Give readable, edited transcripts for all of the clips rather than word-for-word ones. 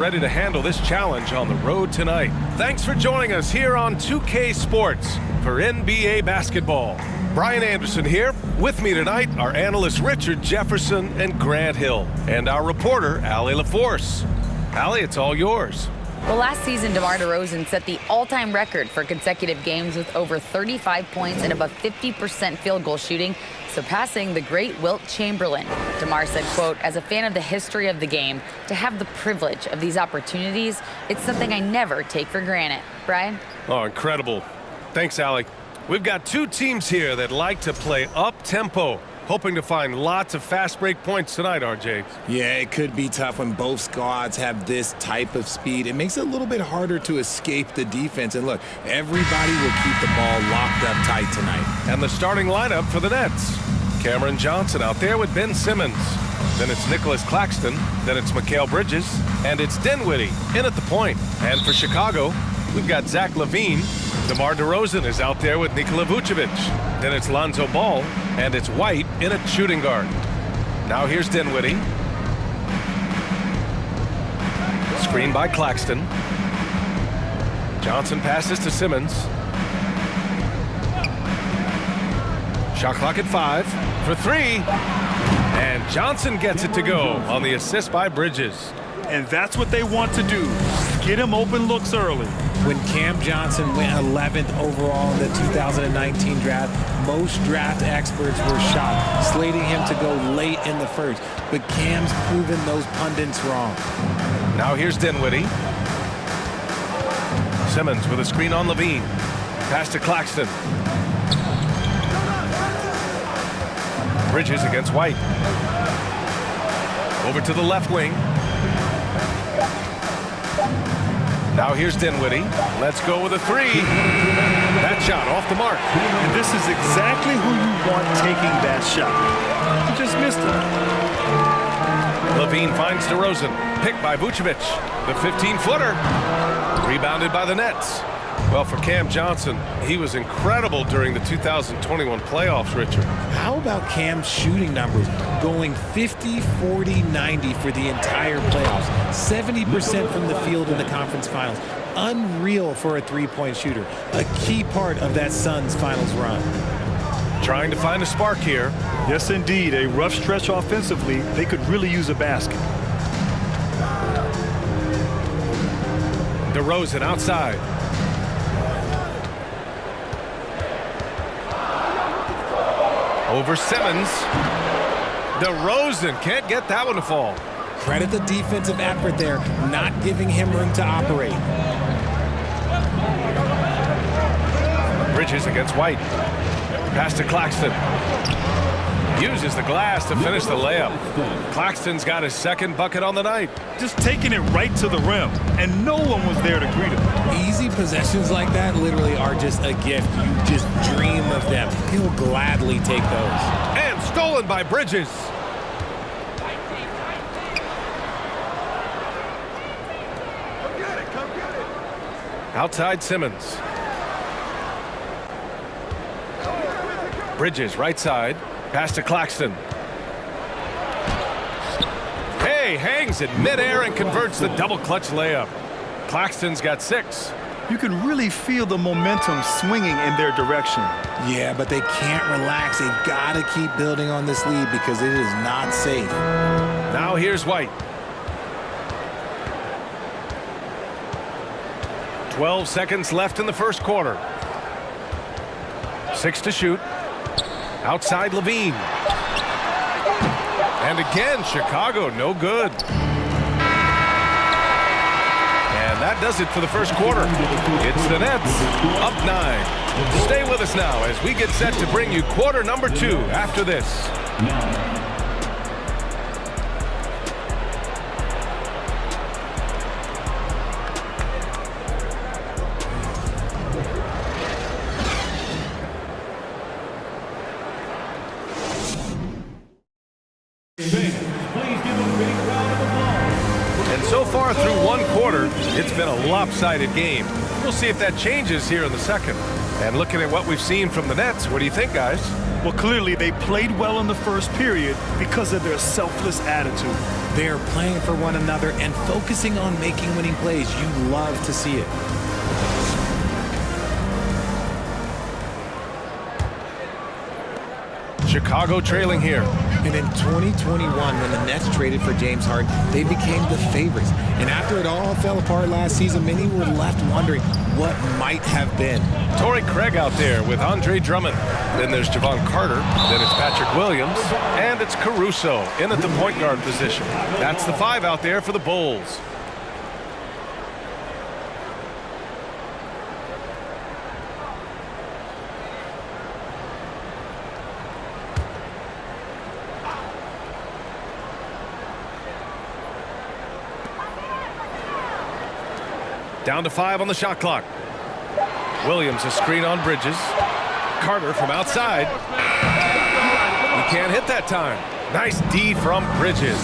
ready to handle this challenge on the road tonight. Thanks for joining us here on 2K Sports for NBA basketball. Brian Anderson here. With me tonight are analysts Richard Jefferson and Grant Hill, and our reporter, Allie LaForce. Allie, it's all yours. Well, last season, DeMar DeRozan set the all-time record for consecutive games with over 35 points and above 50% field goal shooting, surpassing the great Wilt Chamberlain. DeMar said, quote, "As a fan of the history of the game, to have the privilege of these opportunities, it's something I never take for granted." Brian? Oh, incredible. Thanks, Allie. We've got two teams here that like to play up-tempo, hoping to find lots of fast break points tonight, RJ. Yeah, it could be tough when both squads have this type of speed. It makes it a little bit harder to escape the defense. And look, everybody will keep the ball locked up tight tonight. And the starting lineup for the Nets. Cameron Johnson out there with Ben Simmons. Then it's Nicholas Claxton. Then it's Mikal Bridges. And it's Dinwiddie in at the point. And for Chicago, we've got Zach LaVine. DeMar DeRozan is out there with Nikola Vucevic. Then it's Lonzo Ball, and it's White in at shooting guard. Now here's Dinwiddie. Screen by Claxton. Johnson passes to Simmons. Shot clock at 5 for 3. And Johnson gets it to go on the assist by Bridges. And that's what they want to do. Get him open looks early. When Cam Johnson went 11th overall in the 2019 draft, most draft experts were shocked, slating him to go late in the first. But Cam's proven those pundits wrong. Now here's Dinwiddie. Simmons with a screen on LaVine. Pass to Claxton. Bridges against White. Over to the left wing. Now here's Dinwiddie. Let's go with a 3. That shot off the mark. And this is exactly who you want taking that shot. He just missed it. LaVine finds DeRozan. Picked by Vucevic. The 15-footer. Rebounded by the Nets. Well, for Cam Johnson, he was incredible during the 2021 playoffs, Richard. How about Cam's shooting numbers? Going 50, 40, 90 for the entire playoffs. 70% from the field in the conference finals. Unreal for a three-point shooter. A key part of that Suns finals run. Trying to find a spark here. Yes, indeed. A rough stretch offensively. They could really use a basket. DeRozan outside. Over Simmons. DeRozan can't get that one to fall. Credit the defensive effort there, not giving him room to operate. Bridges against White. Pass to Claxton. Uses the glass to finish the layup. Claxton's got his second bucket on the night. Just taking it right to the rim, and no one was there to greet him. Easy possessions like that literally are just a gift. You just dream of them. He'll gladly take those. And stolen by Bridges. Outside Simmons. Bridges right side. Pass to Claxton. Hey, hangs in midair and converts the double clutch layup. Claxton's got 6. You can really feel the momentum swinging in their direction. Yeah, but they can't relax. They've got to keep building on this lead because it is not safe. Now here's White. 12 seconds left in the first quarter. 6 to shoot. Outside LaVine. And again, Chicago, no good. And that does it for the first quarter. It's the Nets, up 9. Stay with us now as we get set to bring you quarter number 2 after this. And so far through one quarter, it's been a lopsided game. We'll see if that changes here in the second. And looking at what we've seen from the Nets, what do you think, guys? Well, clearly they played well in the first period because of their selfless attitude. They're playing for one another and focusing on making winning plays. You love to see it. Chicago trailing here. And in 2021, when the Nets traded for James Harden, they became the favorites. And after it all fell apart last season, many were left wondering what might have been. Torrey Craig out there with Andre Drummond. Then there's Javon Carter. Then it's Patrick Williams. And it's Caruso in at the point guard position. That's the 5 out there for the Bulls. Down to 5 on the shot clock. Williams a screen on Bridges. Carter from outside. He can't hit that time. Nice D from Bridges.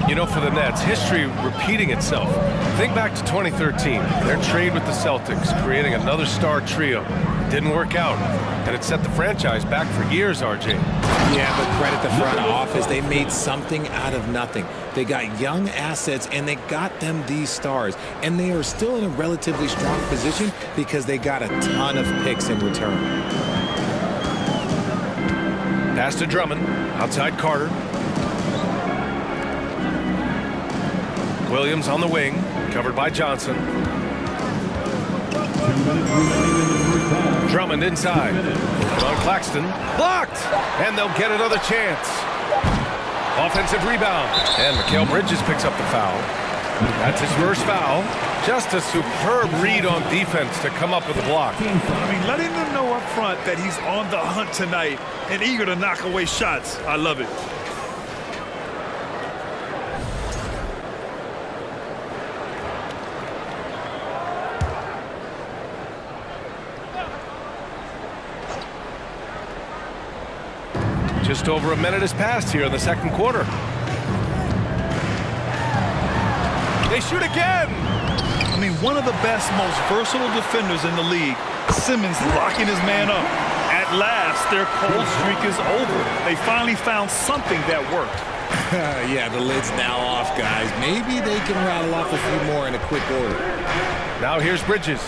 You know, for the Nets, history repeating itself. Think back to 2013. Their trade with the Celtics, creating another star trio. Didn't work out, and it set the franchise back for years, RJ. Yeah, but credit the front office. They made something out of nothing. They got young assets, and they got them these stars. And they are still in a relatively strong position because they got a ton of picks in return. Pass to Drummond. Outside Carter. Williams on the wing. Covered by Johnson. Drummond inside. On Claxton. Blocked! And they'll get another chance. Offensive rebound. And Mikal Bridges picks up the foul. That's his first foul. Just a superb read on defense to come up with a block. I mean, letting them know up front that he's on the hunt tonight and eager to knock away shots. I love it. Just over a minute has passed here in the second quarter. They shoot again. I mean, one of the best, most versatile defenders in the league. Simmons locking his man up. At last, their cold streak is over. They finally found something that worked. Yeah, the lid's now off, guys. Maybe they can rattle off a few more in a quick order. Now here's Bridges.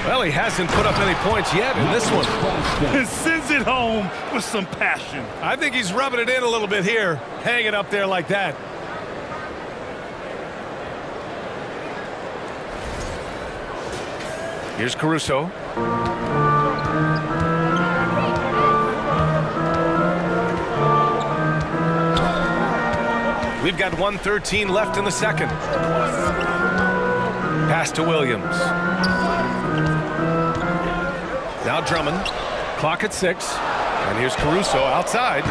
Well, he hasn't put up any points yet in this one. And sends it home with some passion. I think he's rubbing it in a little bit here, hanging up there like that. Here's Caruso. We've got 1:13 left in the second. Pass to Williams. Now Drummond. Clock at 6. And here's Caruso outside.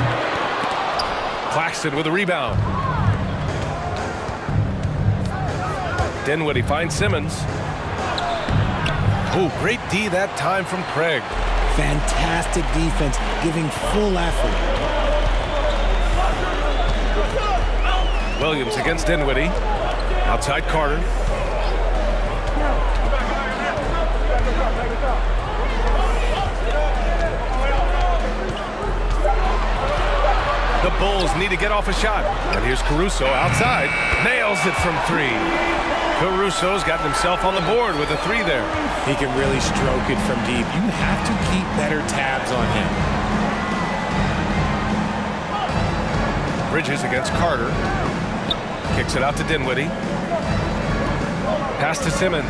Claxton with a rebound. Dinwiddie finds Simmons. Oh, great D that time from Craig. Fantastic defense, giving full effort. Williams against Dinwiddie. Outside Carter. The Bulls need to get off a shot. And here's Caruso outside. Nails it from 3. Caruso's gotten himself on the board with a 3 there. He can really stroke it from deep. You have to keep better tabs on him. Bridges against Carter. Kicks it out to Dinwiddie. Pass to Simmons.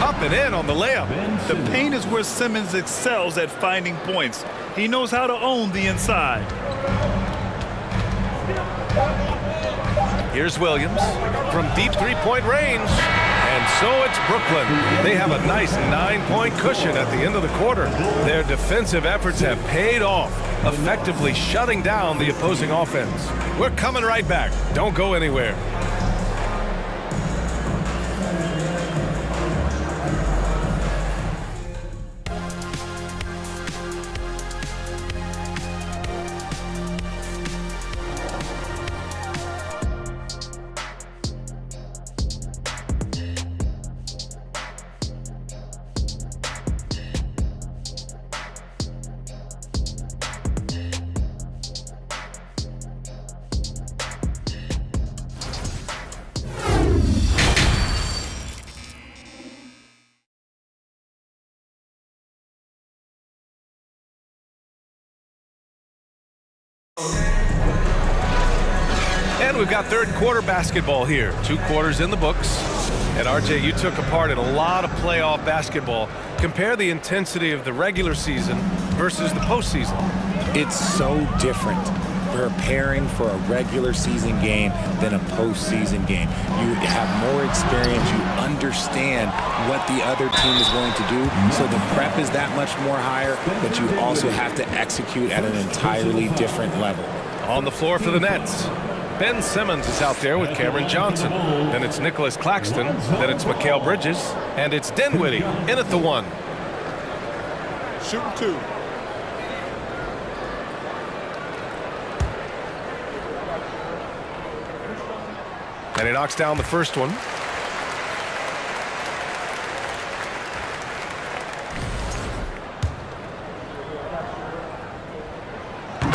Up and in on the layup. The paint is where Simmons excels at finding points. He knows how to own the inside. Here's Williams from deep three-point range. And so it's Brooklyn. They have a nice 9-point cushion at the end of the quarter. Their defensive efforts have paid off, effectively shutting down the opposing offense. We're coming right back. Don't go anywhere. And we've got third quarter basketball here. 2 quarters in the books. And RJ, you took a part in a lot of playoff basketball. Compare the intensity of the regular season versus the postseason. It's so different preparing for a regular season game than a postseason game. You have more experience. You understand what the other team is going to do. So the prep is that much more higher, but you also have to execute at an entirely different level. On the floor for the Nets, Ben Simmons is out there with Cameron Johnson. Then it's Nicholas Claxton. Then it's Mikal Bridges. And it's Dinwiddie in at the 1. Shooting 2. And he knocks down the first one.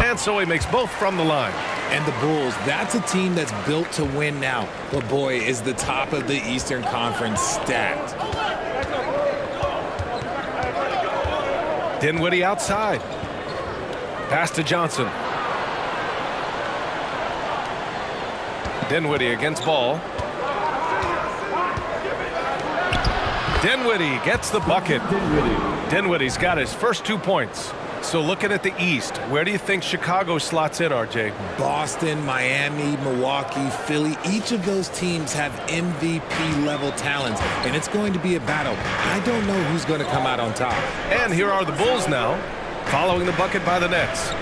And so he makes both from the line. And the Bulls, that's a team that's built to win now. But boy, is the top of the Eastern Conference stacked. Dinwiddie outside. Pass to Johnson. Dinwiddie against ball. Dinwiddie gets the bucket. Dinwiddie's got his first 2 points. So looking at the East, where do you think Chicago slots in, RJ? Boston, Miami, Milwaukee, Philly, each of those teams have MVP-level talents, and it's going to be a battle. I don't know who's going to come out on top. And here are the Bulls now, following the bucket by the Nets.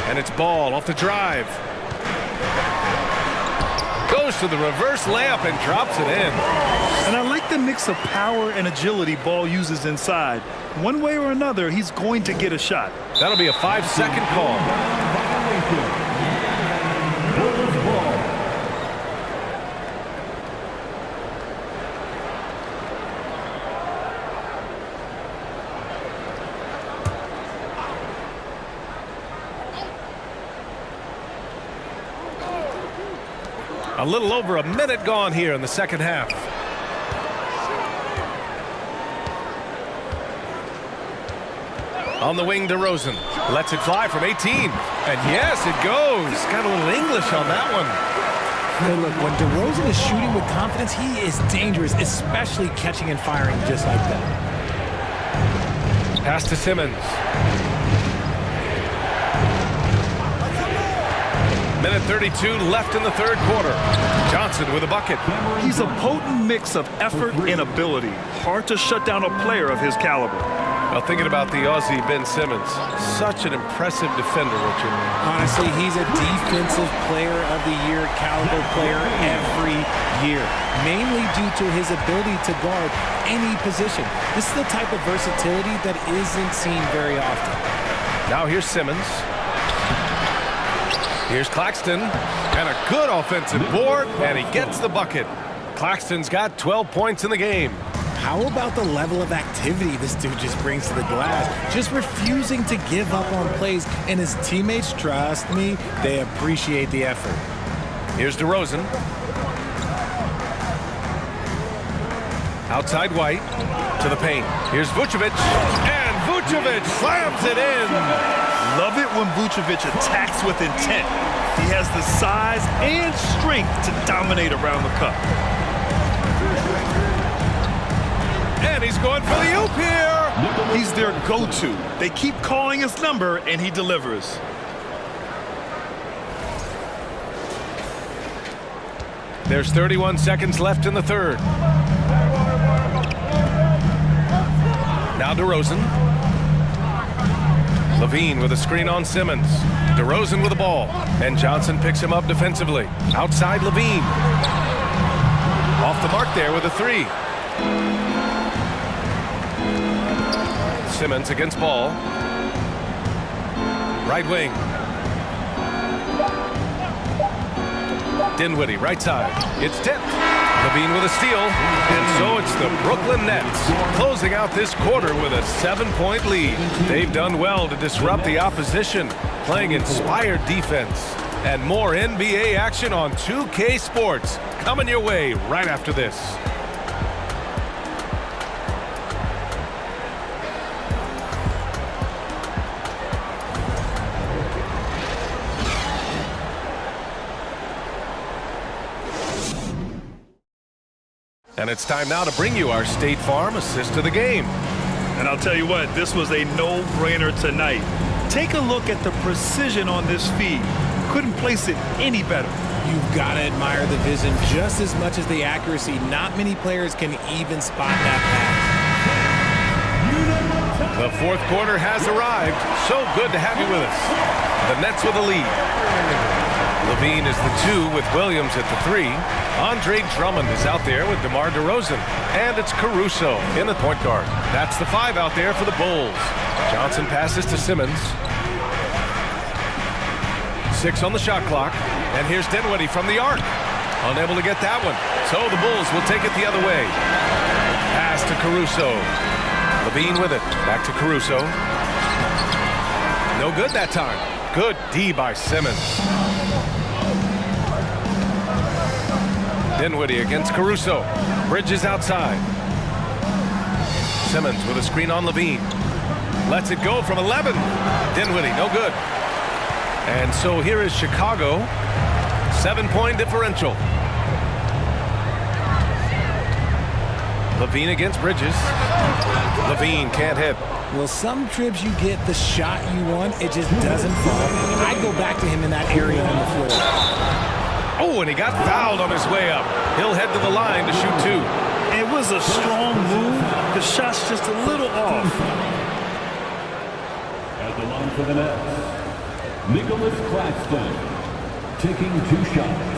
And it's Ball off the drive. Goes to the reverse layup and drops it in. And I like the mix of power and agility Ball uses inside. One way or another, he's going to get a shot. That'll be a 5-second call. A little over a minute gone here in the second half. On the wing, DeRozan lets it fly from 18. And yes, it goes. Got a little English on that one. Hey, look, when DeRozan is shooting with confidence, he is dangerous, especially catching and firing just like that. Pass to Simmons. Minute 32 left in the third quarter. Johnson with a bucket. He's a potent mix of effort and ability. Hard to shut down a player of his caliber. Well, thinking about the Aussie Ben Simmons, such an impressive defender, Richard. Honestly, he's a defensive player of the year caliber player every year, mainly due to his ability to guard any position. This is the type of versatility that isn't seen very often. Now here's Simmons. Here's Claxton, and a good offensive board, and he gets the bucket. Claxton's got 12 points in the game. How about the level of activity this dude just brings to the glass? Just refusing to give up on plays, and his teammates, trust me, they appreciate the effort. Here's DeRozan. Outside White to the paint. Here's Vucevic, and Vucevic slams it in. Love it when Vucevic attacks with intent. He has the size and strength to dominate around the cup. And he's going for the oop here. He's their go-to. They keep calling his number, and he delivers. There's 31 seconds left in the third. Now DeRozan. Levine with a screen on Simmons. DeRozan with the ball. And Johnson picks him up defensively. Outside Levine. Off the mark there with a 3. Simmons against Ball. Right wing. Dinwiddie, right side. It's tipped. Levine with a steal. And so it's the Brooklyn Nets closing out this quarter with a 7-point lead. They've done well to disrupt the opposition, playing inspired defense. And more NBA action on 2K Sports coming your way right after this. And it's time now to bring you our State Farm assist of the game. And I'll tell you what, this was a no-brainer tonight. Take a look at the precision on this feed. Couldn't place it any better. You've got to admire the vision just as much as the accuracy. Not many players can even spot that pass. The fourth quarter has arrived. So good to have you with us. The Nets with a lead. Levine is the 2 with Williams at the 3. Andre Drummond is out there with DeMar DeRozan. And it's Caruso in the point guard. That's the 5 out there for the Bulls. Johnson passes to Simmons. 6 on the shot clock. And here's Dinwiddie from the arc. Unable to get that one. So the Bulls will take it the other way. Pass to Caruso. Levine with it. Back to Caruso. No good that time. Good D by Simmons. Dinwiddie against Caruso. Bridges outside. Simmons with a screen on Levine. Lets it go from 11. Dinwiddie, no good. And so here is Chicago. 7-point differential. Levine against Bridges. Levine can't hit. Well, some trips you get the shot you want, it just doesn't fall. I'd go back to him in that area on the floor. Oh, and he got fouled on his way up. He'll head to the line to shoot 2. It was a strong move. The shot's just a little off. At the line for the Nets, Nicholas Claxton, taking 2 shots.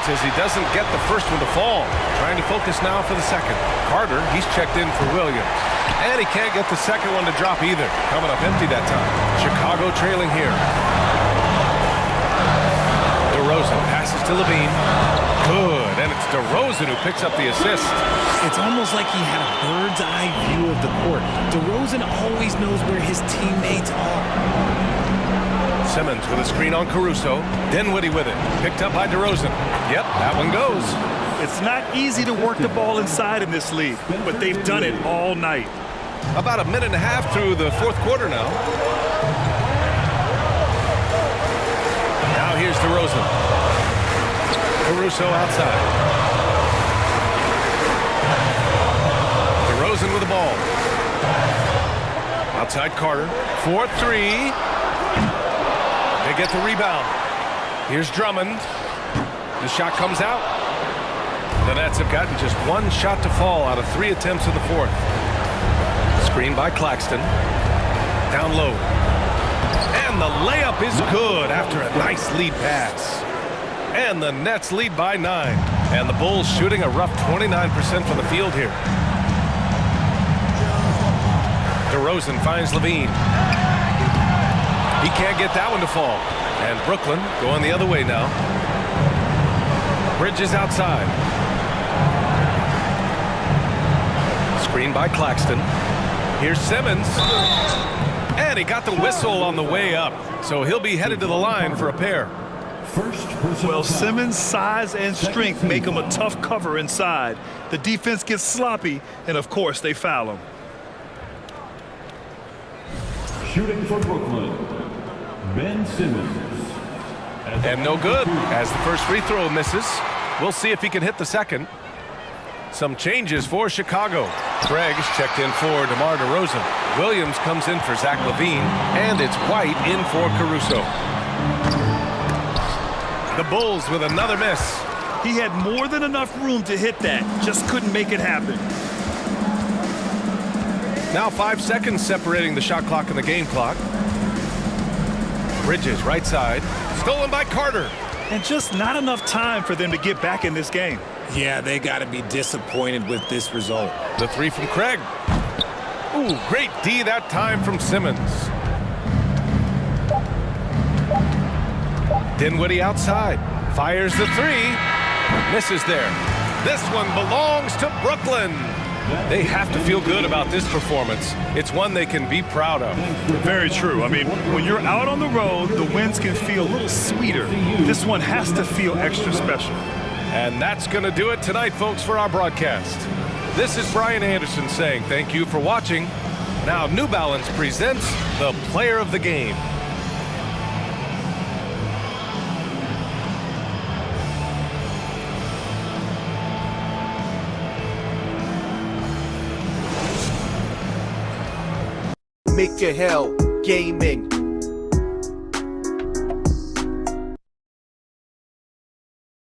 As he doesn't get the first one to fall. Trying to focus now for the second. Carter, he's checked in for Williams. And he can't get the second one to drop either. Coming up empty that time. Chicago trailing here. DeRozan passes to Levine. Good. And it's DeRozan who picks up the assist. It's almost like he had a bird's eye view of the court. DeRozan always knows where his teammates are. Simmons with a screen on Caruso. Dinwiddie with it. Picked up by DeRozan. Yep, that one goes. It's not easy to work the ball inside in this league, but they've done it all night. About a minute and a half through the fourth quarter now. Now here's DeRozan. Caruso outside. DeRozan with the ball. Outside Carter. 4-3. They get the rebound. Here's Drummond. The shot comes out. The Nets have gotten just 1 shot to fall out of 3 attempts in the fourth. Screen by Claxton. Down low. And the layup is good after a nice lead pass. And the Nets lead by 9. And the Bulls shooting a rough 29% from the field here. DeRozan finds Levine. He can't get that one to fall. And Brooklyn going the other way now. Bridges outside. Screen by Claxton. Here's Simmons. And he got the whistle on the way up. So he'll be headed to the line for a pair. Well, Simmons' size and strength make him a tough cover inside. The defense gets sloppy, and of course they foul him. Shooting for Brooklyn, Ben Simmons. And no good as the first free throw misses. We'll see if he can hit the second. Some changes for Chicago. Craig is checked in for DeMar DeRozan. Williams comes in for Zach LaVine. And it's White in for Caruso. The Bulls with another miss. He had more than enough room to hit that. Just couldn't make it happen. Now 5 seconds separating the shot clock and the game clock. Bridges right side. Stolen by Carter. And just not enough time for them to get back in this game. Yeah, they got to be disappointed with this result. The 3 from Craig. Ooh, great D that time from Simmons. Dinwiddie outside. Fires the 3. Misses there. This one belongs to Brooklyn. They have to feel good about this performance. It's one they can be proud of. Very true. I mean, when you're out on the road, the wins can feel a little sweeter. This one has to feel extra special. And that's going to do it tonight, folks, for our broadcast. This is Brian Anderson saying thank you for watching. Now New Balance presents the Player of the Game. Make your hell gaming